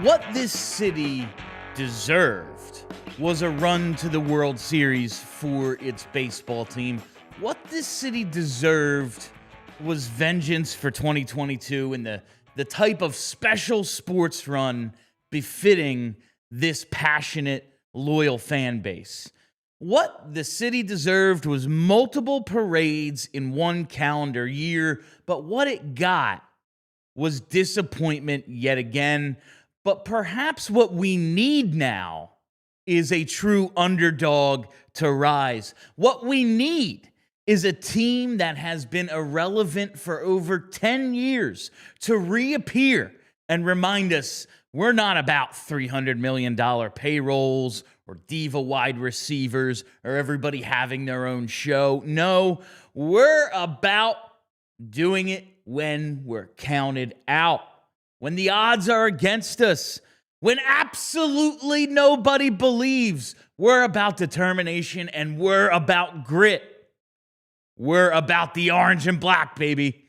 What this city deserved was a run to the World Series for its baseball team. What this city deserved was vengeance for 2022 and the type of special sports run befitting this passionate, loyal fan base. What the city deserved was multiple parades in one calendar year, but what it got was disappointment yet again. But perhaps what we need now is a true underdog to rise. What we need is a team that has been irrelevant for over 10 years to reappear and remind us we're not about $300 million payrolls or diva wide receivers or everybody having their own show. No, we're about doing it when we're counted out. When the odds are against us, when absolutely nobody believes, we're about determination and we're about grit. We're about the orange and black, baby.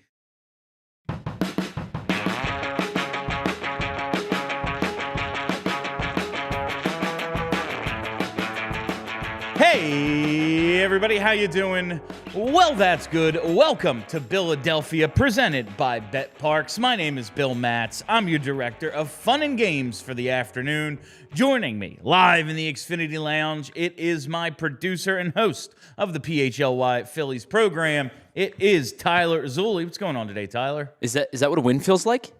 Hey, everybody, how you doing? Well, that's good. Welcome to Philadelphia, presented by Bet Parks. My name is Bill Matz. I'm your director of fun and games for the afternoon. Joining me live in the Xfinity Lounge, it is my producer and host of the PHLY Phillies program. It is Tyler Zulli. What's going on today, Tyler? Is that what a win feels like?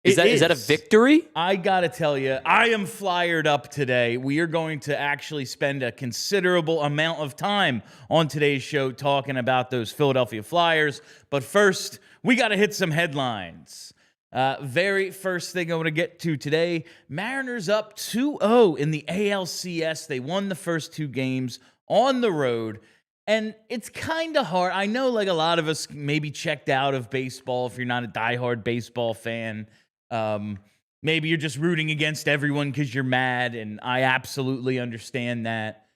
Is that a victory? I gotta tell you, I am fired up today. We are going to actually spend a considerable amount of time on today's show talking about those Philadelphia Flyers. But first, we gotta hit some headlines. Very first thing I want to get to today, Mariners up 2-0 in the ALCS. They won the first two games on the road. And it's kind of hard. I know like a lot of us maybe checked out of baseball if you're not a diehard baseball fan. Maybe you're just rooting against everyone because you're mad, and I absolutely understand that.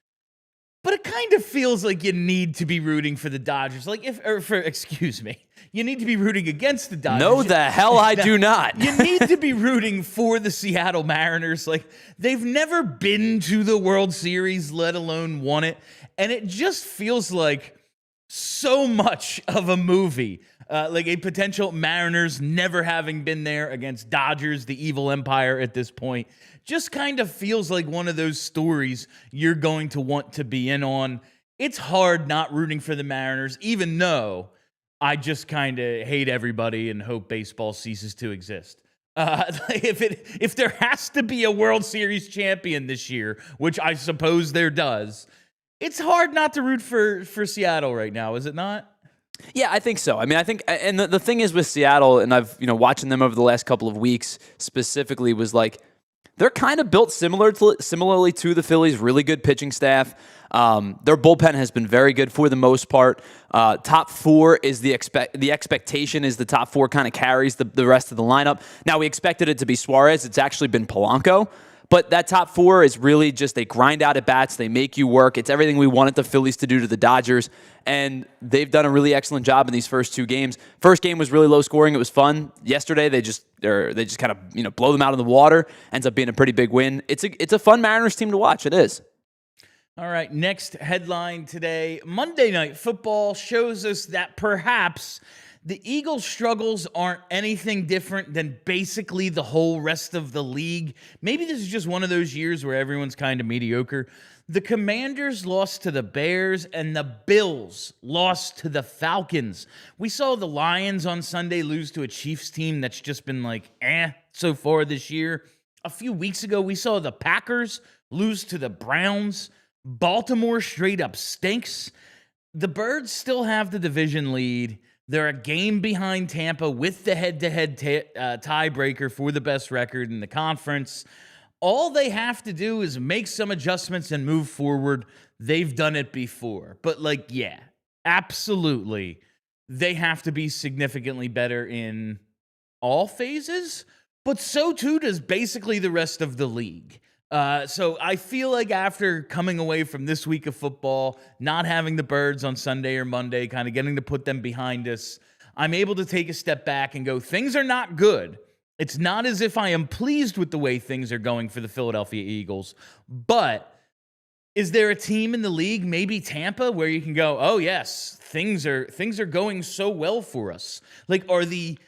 But it kind of feels like you need to be rooting for the Dodgers. You need to be rooting against the Dodgers. No, the hell I do not. You need to be rooting for the Seattle Mariners. Like, they've never been to the World Series, let alone won it. And it just feels like so much of a movie. Like a potential Mariners never having been there against Dodgers, the evil empire at this point. Just kind of feels like one of those stories you're going to want to be in on. It's hard not rooting for the Mariners, even though I just kind of hate everybody and hope baseball ceases to exist. If there has to be a World Series champion this year, which I suppose there does, it's hard not to root for Seattle right now, is it not? Yeah, I think so. I mean, I think, and the thing is with Seattle, and I've, watching them over the last couple of weeks specifically, was like, they're kind of built similarly to the Phillies, really good pitching staff. Their bullpen has been very good for the most part. Top four is the expectation is the top four kind of carries the rest of the lineup. Now, we expected it to be Suarez. It's actually been Polanco. But that top four is really just they grind out at bats. They make you work. It's everything we wanted the Phillies to do to the Dodgers. And they've done a really excellent job in these first two games. First game was really low scoring. It was fun. Yesterday, they just kind of blow them out of the water. Ends up being a pretty big win. It's a fun Mariners team to watch. It is. All right, next headline today. Monday Night Football shows us that perhaps the Eagles' struggles aren't anything different than basically the whole rest of the league. Maybe this is just one of those years where everyone's kind of mediocre. The Commanders lost to the Bears, and the Bills lost to the Falcons. We saw the Lions on Sunday lose to a Chiefs team that's just been like, so far this year. A few weeks ago, we saw the Packers lose to the Browns. Baltimore straight up stinks. The Birds still have the division lead. They're a game behind Tampa with the head-to-head tiebreaker for the best record in the conference. All they have to do is make some adjustments and move forward. They've done it before. But, yeah, absolutely. They have to be significantly better in all phases. But so, too, does basically the rest of the league. So I feel like after coming away from this week of football, not having the Birds on Sunday or Monday, kind of getting to put them behind us, I'm able to take a step back and go, things are not good. It's not as if I am pleased with the way things are going for the Philadelphia Eagles, but is there a team in the league, maybe Tampa, where you can go, oh yes, things are going so well for us? Like, are the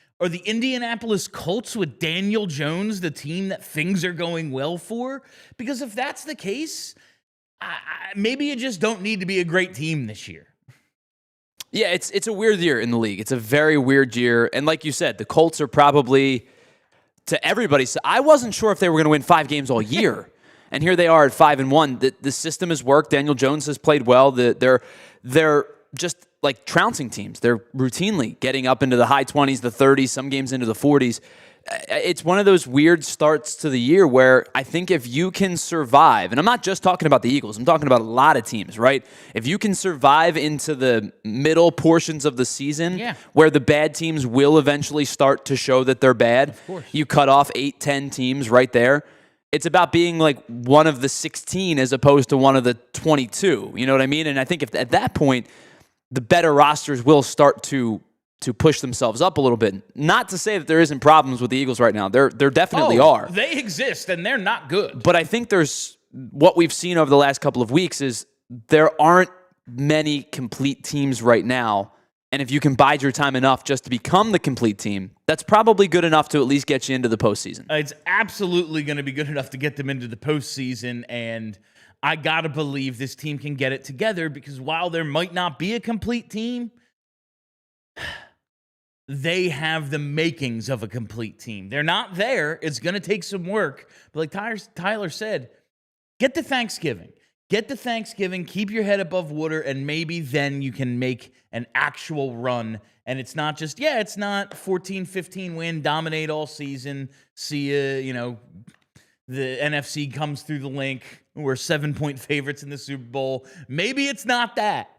Indianapolis Colts with Daniel Jones the team that things are going well for? Because if that's the case, maybe you just don't need to be a great team this year. Yeah, it's a weird year in the league. It's a very weird year. And like you said, the Colts are probably, to everybody, I wasn't sure if they were going to win 5 games all year. And here they are at 5-1. The system has worked. Daniel Jones has played well. They're just like trouncing teams. They're routinely getting up into the high 20s, the 30s, some games into the 40s. It's one of those weird starts to the year where I think if you can survive, and I'm not just talking about the Eagles, I'm talking about a lot of teams, right? If you can survive into the middle portions of the season, where the bad teams will eventually start to show that they're bad, you cut off 8-10 teams right there. It's about being like one of the 16 as opposed to one of the 22. You know what I mean? And I think if at that point, the better rosters will start to push themselves up a little bit. Not to say that there isn't problems with the Eagles right now. There definitely are. They exist, and they're not good. But I think there's what we've seen over the last couple of weeks is there aren't many complete teams right now. And if you can bide your time enough just to become the complete team, that's probably good enough to at least get you into the postseason. It's absolutely going to be good enough to get them into the postseason, and I got to believe this team can get it together because while there might not be a complete team, they have the makings of a complete team. They're not there. It's going to take some work. But like Tyler said, get to Thanksgiving. Get to Thanksgiving, keep your head above water, and maybe then you can make an actual run. And it's not just, it's not 14-15 win, dominate all season, see the NFC comes through the link. We're 7-point favorites in the Super Bowl. Maybe it's not that,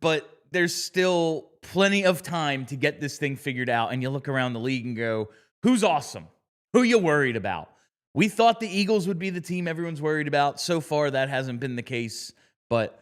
but there's still plenty of time to get this thing figured out. And you look around the league and go, who's awesome? Who you worried about? We thought the Eagles would be the team everyone's worried about. So far, that hasn't been the case, but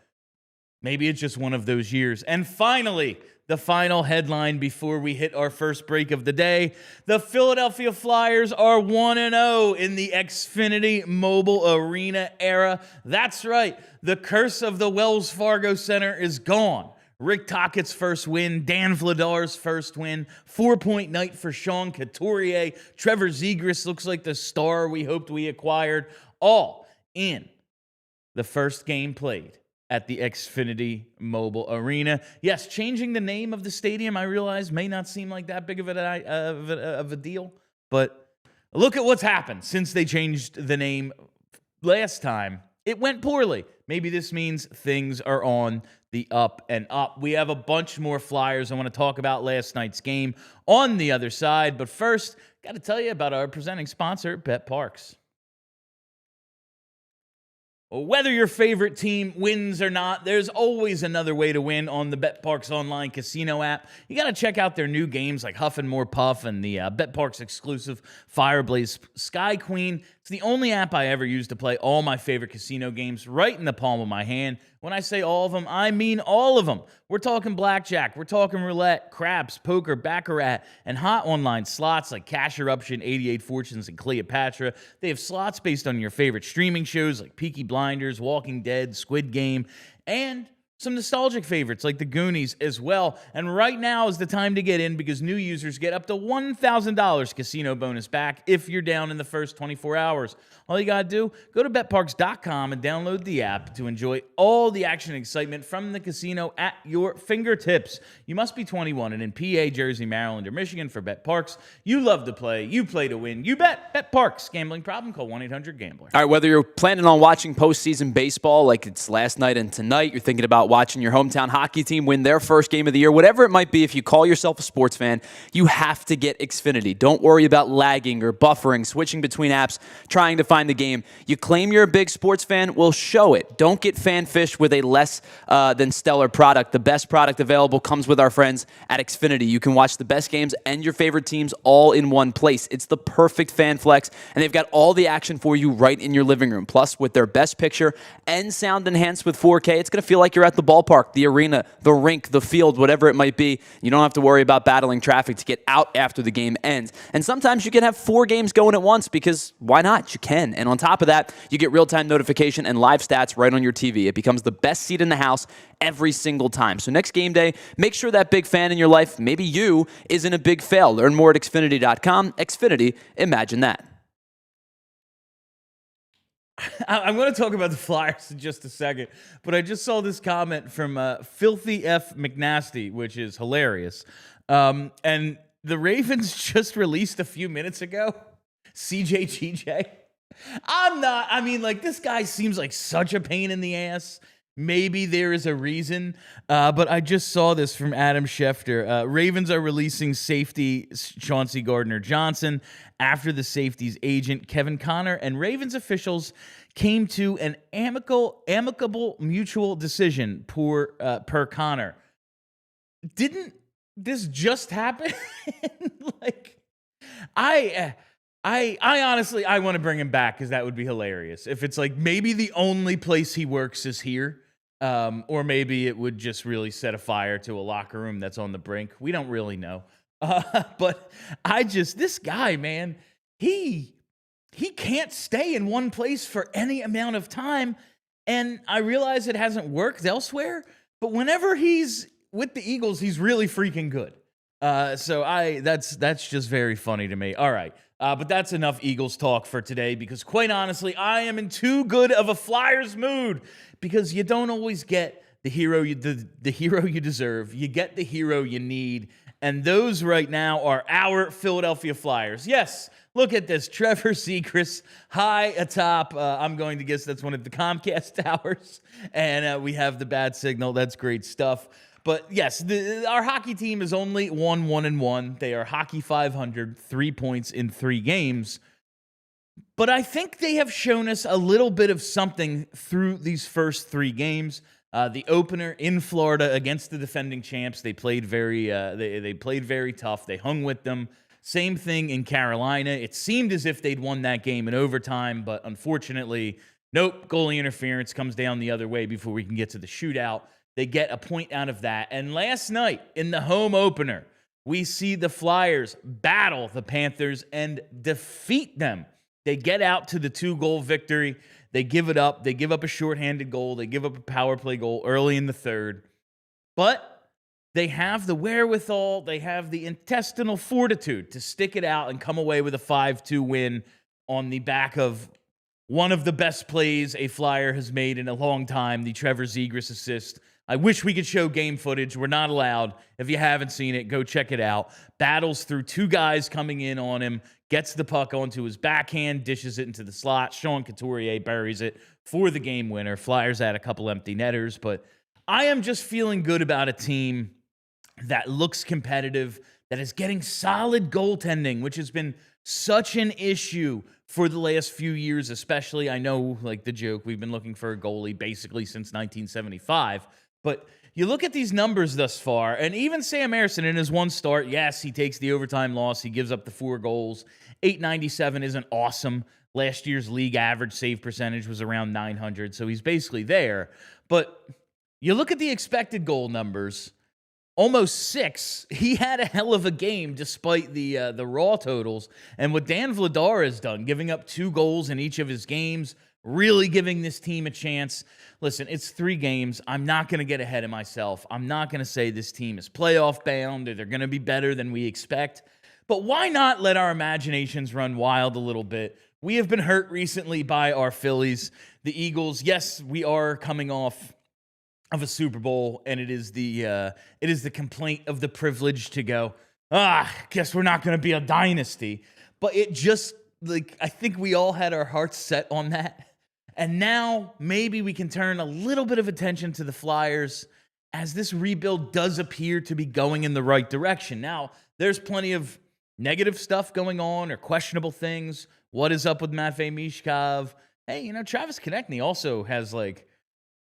maybe it's just one of those years. And finally, the final headline before we hit our first break of the day. The Philadelphia Flyers are 1-0 in the Xfinity Mobile Arena era. That's right. The curse of the Wells Fargo Center is gone. Rick Tockett's first win, Dan Vladar's first win, 4-point night for Sean Couturier. Trevor Zegras looks like the star we hoped we acquired, all in the first game played at the Xfinity Mobile Arena. Yes, changing the name of the stadium, I realize, may not seem like that big of a deal, but look at what's happened since they changed the name last time. It went poorly. Maybe this means things are on the up and up. We have a bunch more Flyers I want to talk about last night's game on the other side. But first, got to tell you about our presenting sponsor, BetParx. Whether your favorite team wins or not, there's always another way to win on the BetParx online casino app. You got to check out their new games like Huff and More Puff and the BetParx exclusive Fireblaze Sky Queen. It's the only app I ever use to play all my favorite casino games right in the palm of my hand. When I say all of them, I mean all of them. We're talking blackjack, we're talking roulette, craps, poker, baccarat, and hot online slots like Cash Eruption, 88 Fortunes, and Cleopatra. They have slots based on your favorite streaming shows like Peaky Blinders, Walking Dead, Squid Game, and some nostalgic favorites like The Goonies as well. And right now is the time to get in because new users get up to $1,000 casino bonus back if you're down in the first 24 hours. All you got to do, go to BetParx.com and download the app to enjoy all the action and excitement from the casino at your fingertips. You must be 21 and in PA, Jersey, Maryland, or Michigan for BetParx. You love to play. You play to win. You bet. BetParx. Gambling problem? Call 1-800-GAMBLER. All right, whether you're planning on watching postseason baseball like it's last night and tonight, you're thinking about watching your hometown hockey team win their first game of the year, whatever it might be, if you call yourself a sports fan, you have to get Xfinity. Don't worry about lagging or buffering, switching between apps, trying to find the game. You claim you're a big sports fan, well, show it. Don't get fan-fished with a less than stellar product. The best product available comes with our friends at Xfinity. You can watch the best games and your favorite teams all in one place. It's the perfect fan flex, and they've got all the action for you right in your living room. Plus, with their best picture and sound enhanced with 4K, it's going to feel like you're at the ballpark, the arena, the rink, the field, whatever it might be. You don't have to worry about battling traffic to get out after the game ends. And sometimes you can have 4 games going at once because why not? You can. And on top of that, you get real-time notification and live stats right on your TV. It becomes the best seat in the house every single time. So next game day, make sure that big fan in your life, maybe you, isn't a big fail. Learn more at Xfinity.com. Xfinity, imagine that. I'm going to talk about the Flyers in just a second, but I just saw this comment from Filthy F. McNasty, which is hilarious. And the Ravens just released a few minutes ago, CJGJ. This guy seems like such a pain in the ass. Maybe there is a reason, but I just saw this from Adam Schefter. Ravens are releasing safety Chauncey Gardner-Johnson after the safety's agent, Kevin Connor, and Ravens officials came to an amicable mutual decision per Connor. Didn't this just happen? I honestly, I want to bring him back because that would be hilarious. If it's like maybe the only place he works is here, or maybe it would just really set a fire to a locker room that's on the brink. We don't really know. But this guy, man, he can't stay in one place for any amount of time. And I realize it hasn't worked elsewhere, but whenever he's with the Eagles, he's really freaking good. That's just very funny to me. All right. But that's enough Eagles talk for today because quite honestly, I am in too good of a Flyers mood because you don't always get the hero you deserve. You get the hero you need. And those right now are our Philadelphia Flyers. Yes, look at this. Trevor Zegras high atop. I'm going to guess that's one of the Comcast towers. And we have the bad signal. That's great stuff. But yes, our hockey team is only 1-1-1. They are hockey 500, 3 points in 3 games. But I think they have shown us a little bit of something through these first 3 games. The opener in Florida against the defending champs, they played very tough. They hung with them. Same thing in Carolina. It seemed as if they'd won that game in overtime, but unfortunately, nope, goalie interference comes down the other way before we can get to the shootout. They get a point out of that. And last night in the home opener, we see the Flyers battle the Panthers and defeat them. They get out to the 2-goal victory. They give it up. They give up a shorthanded goal. They give up a power play goal early in the third. But they have the wherewithal. They have the intestinal fortitude to stick it out and come away with a 5-2 win on the back of one of the best plays a Flyer has made in a long time, the Trevor Zegras assist. I wish we could show game footage. We're not allowed. If you haven't seen it, go check it out. Battles through 2 guys coming in on him, gets the puck onto his backhand, dishes it into the slot. Sean Couturier buries it for the game winner. Flyers had a couple empty netters, but I am just feeling good about a team that looks competitive, that is getting solid goaltending, which has been such an issue for the last few years, especially. I know, like the joke, we've been looking for a goalie basically since 1975. But you look at these numbers thus far, and even Sam Ersson in his one start, yes, he takes the overtime loss. He gives up the 4 goals. .897 isn't awesome. Last year's league average save percentage was around 900, so he's basically there. But you look at the expected goal numbers, almost 6. He had a hell of a game despite the raw totals. And what Dan Vladar has done, giving up 2 goals in each of his games, really giving this team a chance. Listen, it's 3 games. I'm not going to get ahead of myself. I'm not going to say this team is playoff bound or they're going to be better than we expect. But why not let our imaginations run wild a little bit? We have been hurt recently by our Phillies. The Eagles, yes, we are coming off of a Super Bowl, and it is the complaint of the privileged to go, guess we're not going to be a dynasty. But it just, I think we all had our hearts set on that. And now maybe we can turn a little bit of attention to the Flyers as this rebuild does appear to be going in the right direction. Now, there's plenty of negative stuff going on or questionable things. What is up with Matvei Mishkov? Hey, Travis Konechny also has like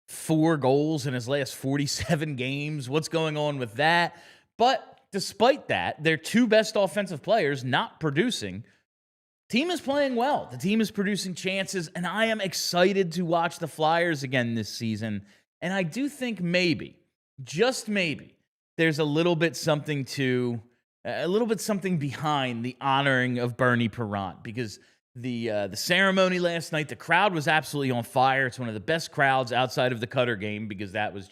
4 goals in his last 47 games. What's going on with that? But despite that, their 2 best offensive players not producing. Team is playing well. The team is producing chances, and I am excited to watch the Flyers again this season. And I do think maybe, just maybe, there's a little bit something behind the honoring of Bernie Parent, because the ceremony last night, the crowd was absolutely on fire. It's one of the best crowds outside of the Cutter game, because that was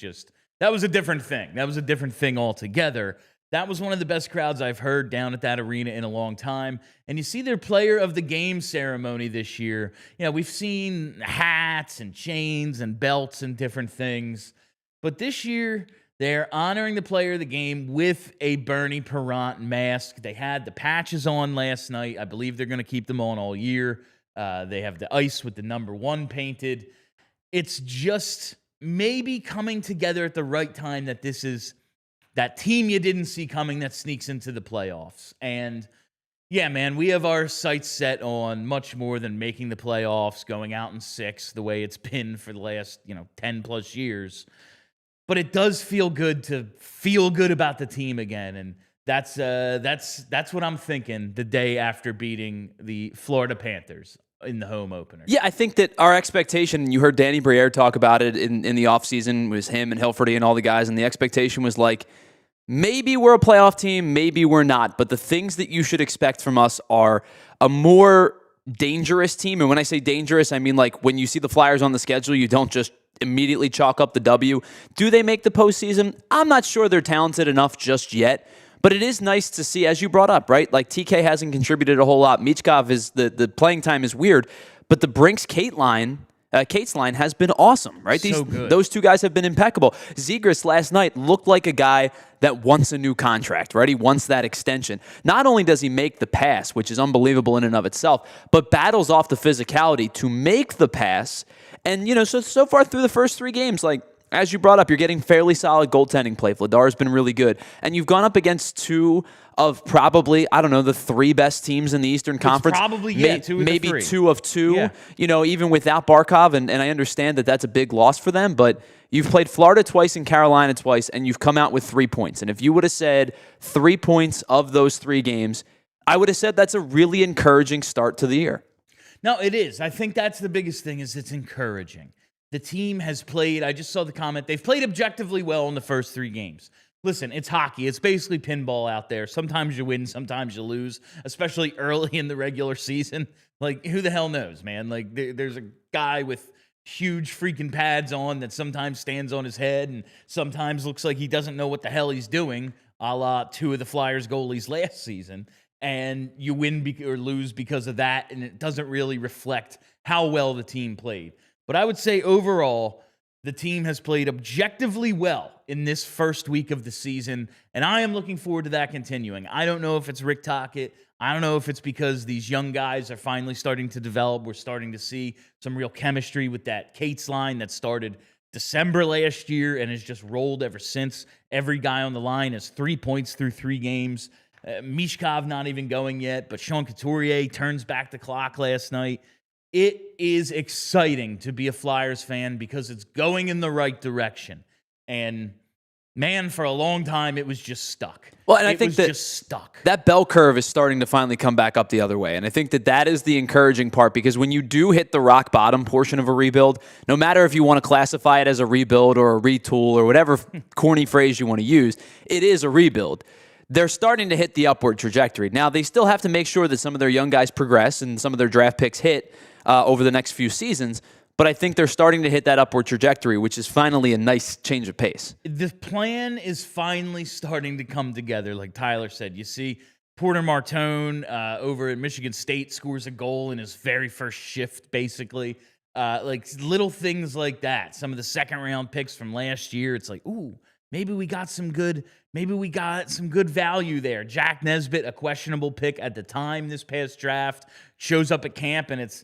a different thing. That was a different thing altogether. That was one of the best crowds I've heard down at that arena in a long time. And you see their player of the game ceremony this year. We've seen hats and chains and belts and different things. But this year, they're honoring the player of the game with a Bernie Parent mask. They had the patches on last night. I believe they're going to keep them on all year. They have the ice with the number 1 painted. It's just maybe coming together at the right time that this is that team you didn't see coming that sneaks into the playoffs. And yeah, man, we have our sights set on much more than making the playoffs, going out in 6 the way it's been for the last 10 plus years. But it does feel good to feel good about the team again, and that's what I'm thinking the day after beating the Florida Panthers in the home opener. Yeah, I think that our expectation, you heard Danny Briere talk about it in the offseason, was him and Hilferty and all the guys, and the expectation was like, maybe we're a playoff team, maybe we're not, but the things that you should expect from us are a more dangerous team. And when I say dangerous, I mean like when you see the Flyers on the schedule, you don't just immediately chalk up the W. Do they make the postseason? I'm not sure they're talented enough just yet, but it is nice to see, as you brought up, right? Like TK hasn't contributed a whole lot. Michkov is the playing time is weird, but the Brinks-Cates line has been awesome, right? Those 2 guys have been impeccable. Zegras last night looked like a guy that wants a new contract, right? He wants that extension. Not only does he make the pass, which is unbelievable in and of itself, but battles off the physicality to make the pass. And, so far through the first 3 games, like, as you brought up, you're getting fairly solid goaltending play. Vladar's been really good. And you've gone up against 2 of probably, I don't know, the 3 best teams in the Eastern Conference. Probably, 2 of maybe 3. 2 of 2, yeah. Even without Barkov. And I understand that that's a big loss for them. But you've played Florida twice and Carolina twice, and you've come out with 3 points. And if you would have said 3 points of those 3 games, I would have said that's a really encouraging start to the year. No, it is. I think that's the biggest thing, is it's encouraging. The team has played, I just saw the comment, they've played objectively well in the first 3 games. Listen, it's hockey. It's basically pinball out there. Sometimes you win, sometimes you lose, especially early in the regular season. Like, who the hell knows, man? Like, there's a guy with huge freaking pads on that sometimes stands on his head and sometimes looks like he doesn't know what the hell he's doing, a la 2 of the Flyers goalies last season. And you win or lose because of that, and it doesn't really reflect how well the team played. But I would say overall, the team has played objectively well in this first week of the season, and I am looking forward to that continuing. I don't know if it's Rick Tocchet. I don't know if it's because these young guys are finally starting to develop. We're starting to see some real chemistry with that Cates line that started December last year and has just rolled ever since. Every guy on the line has 3 points through 3 games. Mishkov not even going yet, but Sean Couturier turns back the clock last night. It is exciting to be a Flyers fan because it's going in the right direction. And man, for a long time, it was just stuck. Well, and I think that just stuck. That bell curve is starting to finally come back up the other way. And I think that is the encouraging part, because when you do hit the rock bottom portion of a rebuild, no matter if you want to classify it as a rebuild or a retool or whatever corny phrase you want to use, it is a rebuild. They're starting to hit the upward trajectory. Now, they still have to make sure that some of their young guys progress and some of their draft picks hit over the next few seasons. But I think they're starting to hit that upward trajectory, which is finally a nice change of pace. The plan is finally starting to come together, like Tyler said. You see Porter Martone over at Michigan State scores a goal in his very first shift, basically. Like little things like that. Some of the second-round picks from last year, it's like, ooh, maybe we got some good value there. Jack Nesbitt, a questionable pick at the time this past draft, shows up at camp, and it's,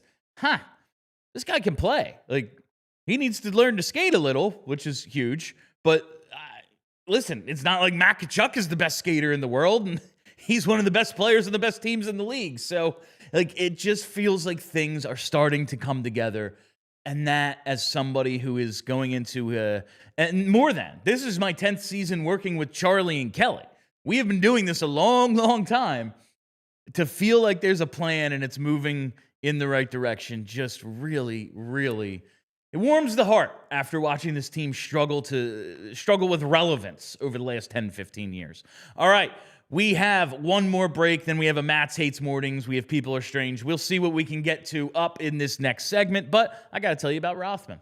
this guy can play. Like, he needs to learn to skate a little, which is huge. But listen, it's not like Matt Tkachuk is the best skater in the world, and he's one of the best players and the best teams in the league. So, like, it just feels like things are starting to come together. And that, as somebody who is going into, and more than, this is my 10th season working with Charlie and Kelly. We have been doing this a long, long time. To feel like there's a plan and it's moving in the right direction just really, really, it warms the heart after watching this team struggle with relevance over the last 10, 15 years. All right. We have one more break, then we have a Matz Hates Mornings. We have People Are Strange. We'll see what we can get to up in this next segment, but I got to tell you about Rothman.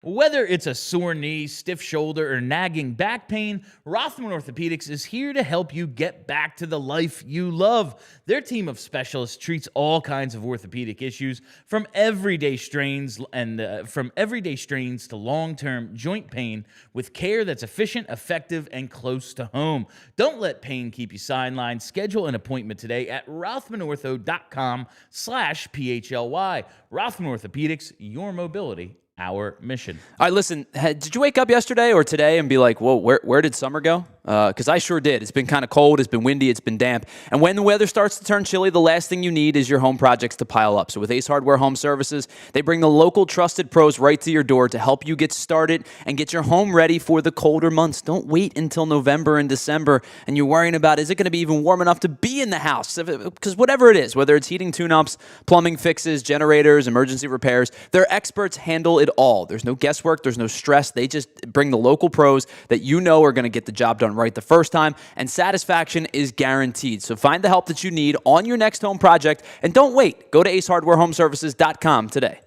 Whether it's a sore knee, stiff shoulder, or nagging back pain, Rothman Orthopedics is here to help you get back to the life you love. Their team of specialists treats all kinds of orthopedic issues, from everyday strains to long-term joint pain, with care that's efficient, effective, and close to home. Don't let pain keep you sidelined. Schedule an appointment today at rothmanortho.com/PHLY. Rothman Orthopedics, your mobility, our mission. All right, listen, did you wake up yesterday or today and be like, whoa, where did summer go? Because I sure did. It's been kind of cold, it's been windy, it's been damp. And when the weather starts to turn chilly, the last thing you need is your home projects to pile up. So with Ace Hardware Home Services, they bring the local trusted pros right to your door to help you get started and get your home ready for the colder months. Don't wait until November and December and you're worrying about, is it going to be even warm enough to be in the house? Because whatever it is, whether it's heating tune-ups, plumbing fixes, generators, emergency repairs, their experts handle it all. There's no guesswork, there's no stress. They just bring the local pros that you know are going to get the job done right the first time, and satisfaction is guaranteed. So find the help that you need on your next home project, and don't wait. Go to acehardwarehomeservices.com today.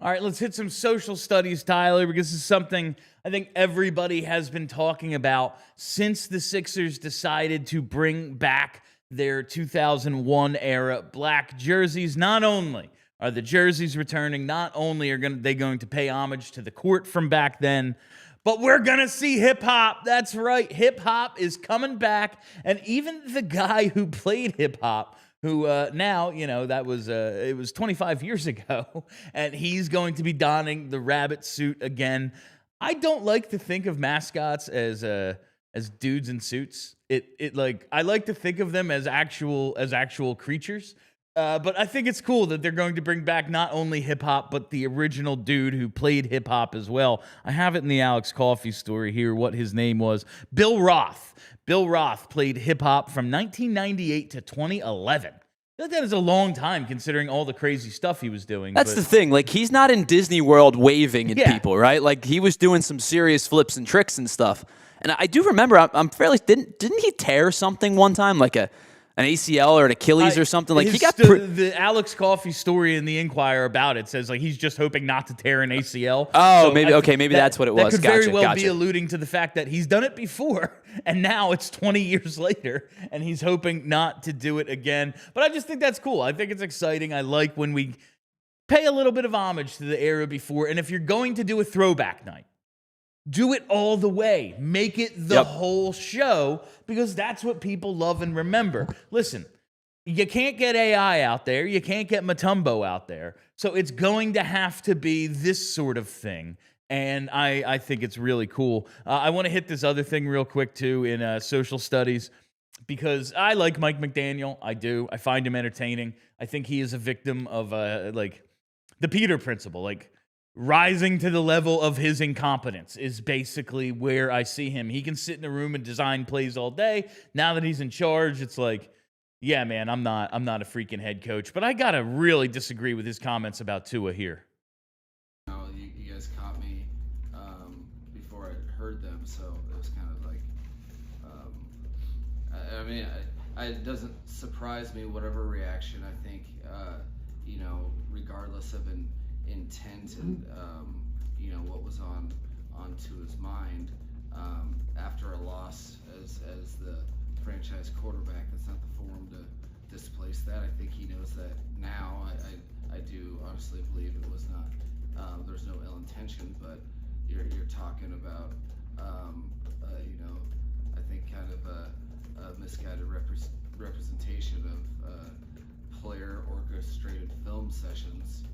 All right, let's hit some social studies, Tyler, because this is something I think everybody has been talking about since the Sixers decided to bring back their 2001 era black jerseys. Not only are the jerseys returning, not only are they going to pay homage to the court from back then, but we're going to see hip-hop. That's right, hip-hop is coming back, and even the guy who played hip-hop, who now, that was, it was 25 years ago, and he's going to be donning the rabbit suit again. I don't like to think of mascots as dudes in suits. I like to think of them as actual creatures. But I think it's cool that they're going to bring back not only hip-hop, but the original dude who played hip-hop as well. I have it in the Alex Coffey story here, what his name was. Bill Roth. Bill Roth played hip-hop from 1998 to 2011. I feel like that is a long time considering all the crazy stuff he was doing. That's the thing. Like, he's not in Disney World waving at people, right? Like, he was doing some serious flips and tricks and stuff. And I do remember, I'm fairly, didn't he tear something one time? Like an ACL or an Achilles or something? Like, he got the Alex Coffey story in the Inquirer about it says like he's just hoping not to tear an ACL. Oh, so maybe that's what it was. That could very well be alluding to the fact that he's done it before, and now it's 20 years later, and he's hoping not to do it again. But I just think that's cool. I think it's exciting. I like when we pay a little bit of homage to the era before, and if you're going to do a throwback night, do it all the way. Make it the whole show, because that's what people love and remember. Listen, you can't get AI out there. You can't get Matumbo out there. So it's going to have to be this sort of thing. And I think it's really cool. I want to hit this other thing real quick, too, in social studies, because I like Mike McDaniel. I do. I find him entertaining. I think he is a victim of, the Peter principle. Like, rising to the level of his incompetence is basically where I see him. He can sit in a room and design plays all day. Now that he's in charge, it's like, yeah, man, I'm not a freaking head coach. But I gotta really disagree with his comments about Tua here. You guys caught me before I heard them, so it was kind of like, it doesn't surprise me whatever reaction. I think, regardless of an intent and what was on Tua's mind after a loss as the franchise quarterback. That's not the forum to displace that. I think he knows that now. I do honestly believe it was not. There's no ill intention, but you're talking about I think kind of a misguided representation of player orchestrated film sessions.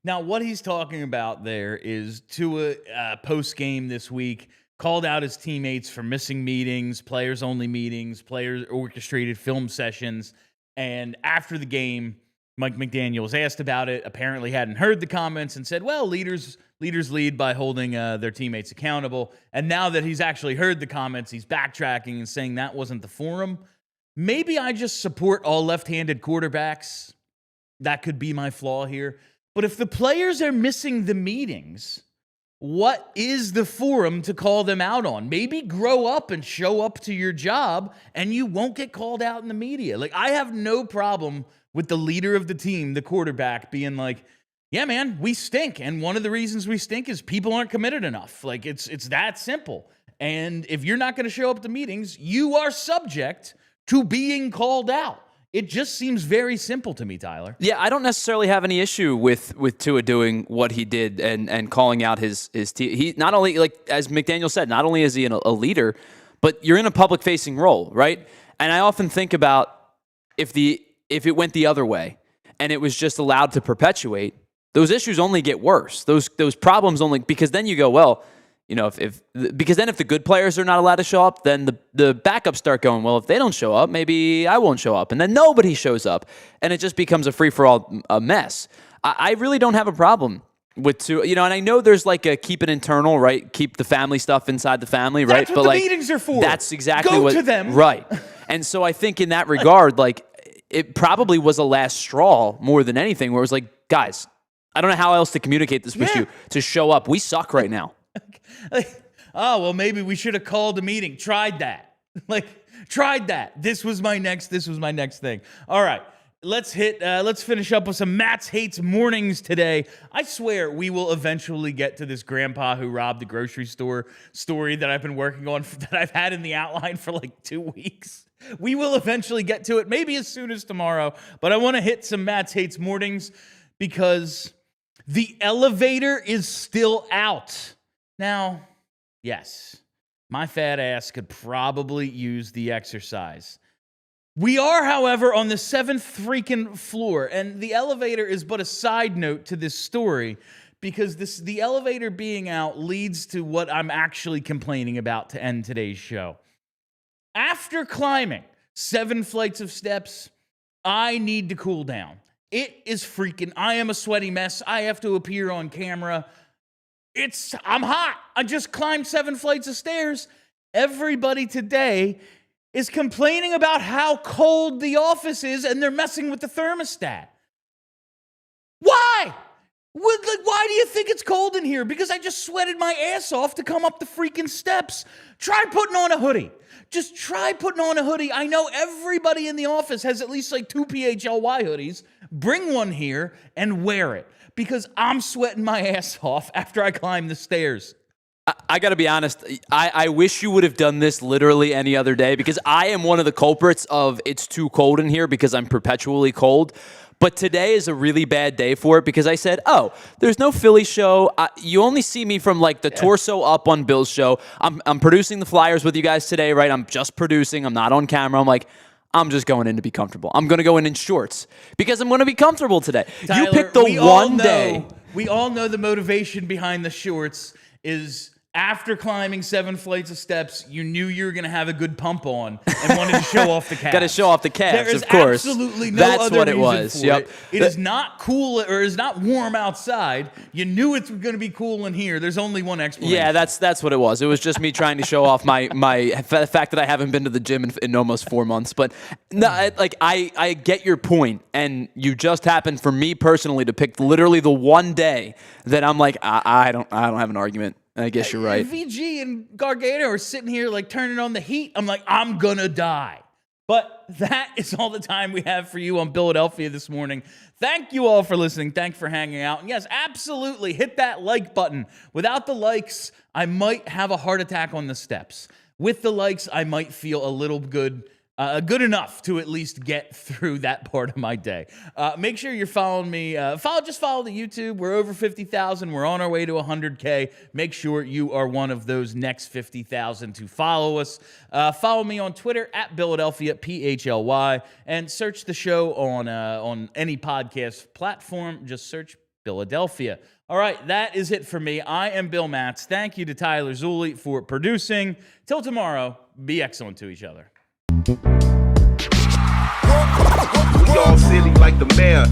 Now, what he's talking about there is Tua post-game this week called out his teammates for missing meetings, players-only meetings, player-orchestrated film sessions, and after the game, Mike McDaniel was asked about it, apparently hadn't heard the comments, and said, well, leaders lead by holding their teammates accountable. And now that he's actually heard the comments, he's backtracking and saying that wasn't the forum. Maybe I just support all left-handed quarterbacks. That could be my flaw here. But if the players are missing the meetings, what is the forum to call them out on? Maybe grow up and show up to your job, and you won't get called out in the media. Like, I have no problem with the leader of the team, the quarterback, being like, yeah, man, we stink. And one of the reasons we stink is people aren't committed enough. Like, it's that simple. And if you're not going to show up to meetings, you are subject to being called out. It just seems very simple to me, Tyler. Yeah, I don't necessarily have any issue with Tua doing what he did and calling out his team. He not only, like as McDaniel said, not only is he a leader, but you're in a public-facing role, right? And I often think about if it went the other way and it was just allowed to perpetuate, those issues only get worse. Those problems only, because then you go, well, you know, because then if the good players are not allowed to show up, then the backups start going, well, if they don't show up, maybe I won't show up. And then nobody shows up. And it just becomes a free-for-all a mess. I really don't have a problem with Tua. You know, and I know there's like a keep it internal, right? Keep the family stuff inside the family, right? That's what the meetings are for. That's exactly Go what. to them. Right. And so I think in that regard, like, it probably was a last straw more than anything, where it was like, guys, I don't know how else to communicate this with you to show up. We suck right now. Oh, well, maybe we should have called a meeting. Tried that. Tried that. This was my next thing. All right. Let's finish up with some Matz Hates Mornings today. I swear we will eventually get to this grandpa who robbed the grocery store story that I've been working on, that I've had in the outline for like 2 weeks. We will eventually get to it, maybe as soon as tomorrow. But I want to hit some Matz Hates Mornings because the elevator is still out. Now, yes, my fat ass could probably use the exercise. We are, however, on the 7th freaking floor, and the elevator is but a side note to this story, because the elevator being out leads to what I'm actually complaining about to end today's show. After climbing 7 flights of steps, I need to cool down. I am a sweaty mess. I have to appear on camera. I'm hot. I just climbed 7 flights of stairs. Everybody today is complaining about how cold the office is, and they're messing with the thermostat. Why? Why do you think it's cold in here? Because I just sweated my ass off to come up the freaking steps. Try putting on a hoodie. Just try putting on a hoodie. I know everybody in the office has at least like 2 PHLY hoodies. Bring one here and wear it, because I'm sweating my ass off after I climb the stairs. I got to be honest. I wish you would have done this literally any other day, because I am one of the culprits of it's too cold in here because I'm perpetually cold. But today is a really bad day for it, because I said, oh, there's no Philly show. You only see me from like the torso up on Bill's show. I'm producing the Flyers with you guys today, right? I'm just producing. I'm not on camera. I'm like, I'm just going in to be comfortable. I'm going to go in shorts because I'm going to be comfortable today. Tyler, you picked the one day. We all know the motivation behind the shorts is after climbing 7 flights of steps, you knew you were going to have a good pump on and wanted to show off the calves. Got to show off the calves, there is of course. Absolutely no That's other what it reason was. for Yep. it. It is not cool, or is not warm outside. You knew it's going to be cool in here. There's only one explanation. Yeah, that's what it was. It was just me trying to show off the fact that I haven't been to the gym in almost 4 months. But no, I get your point, and you just happened for me personally to pick literally the one day that I'm like, I don't have an argument. I guess you're right. VG and Gargano are sitting here like turning on the heat. I'm like, I'm gonna die. But that is all the time we have for you on Philadelphia this morning. Thank you all for listening. Thanks for hanging out. And yes, absolutely, hit that like button. Without the likes, I might have a heart attack on the steps. With the likes, I might feel a little good good enough to at least get through that part of my day. Make sure you're following me. Just follow the YouTube. We're over 50,000. We're on our way to 100K. Make sure you are one of those next 50,000 to follow us. Follow me on Twitter at Philadelphia PHLY, and search the show on any podcast platform. Just search Philadelphia. All right, that is it for me. I am Bill Matz. Thank you to Tyler Zulli for producing. Till tomorrow, be excellent to each other. We all silly like the mayor.